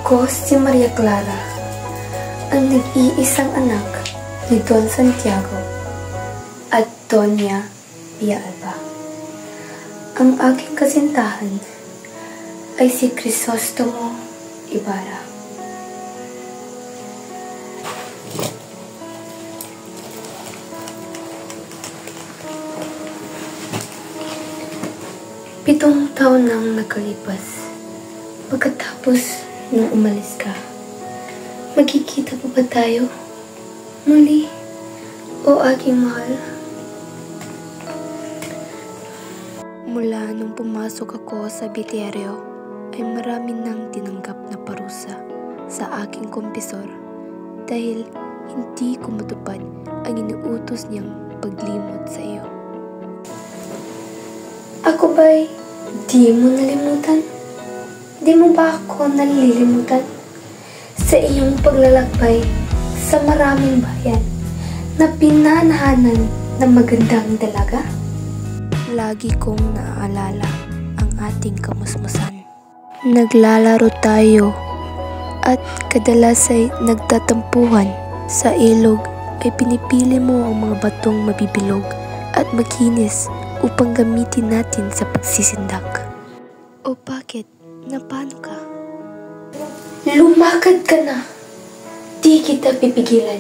Ako si Maria Clara, ang nag-iisang anak ni Don Santiago at Doña Pia Alba. Ang aking kasintahan ay si Crisostomo Ibarra. Pitong taon nang nakalipas pagkatapos nung umalis ka. Magkikita pa ba tayo muli, o aking mahal? Mula nung pumasok ako sa biteryo, ay marami nang tinanggap na parusa sa aking kumpisor dahil hindi ko matupad ang inuutos niyang paglimot sa iyo. Ako ba'y di mo nalimutan? Di mo ba ako nalilimutan sa iyong paglalakbay sa maraming bayan na pinanahanan ng magandang dalaga? Lagi kong naaalala ang ating kamusmusan. Naglalaro tayo at kadalas ay nagtatampuhan. Sa ilog ay pinipili mo ang mga batong mabibilog at makinis upang gamitin natin sa pagsisindak. O bakit? Napano ka? Lumakad ka na. Di kita pipigilan.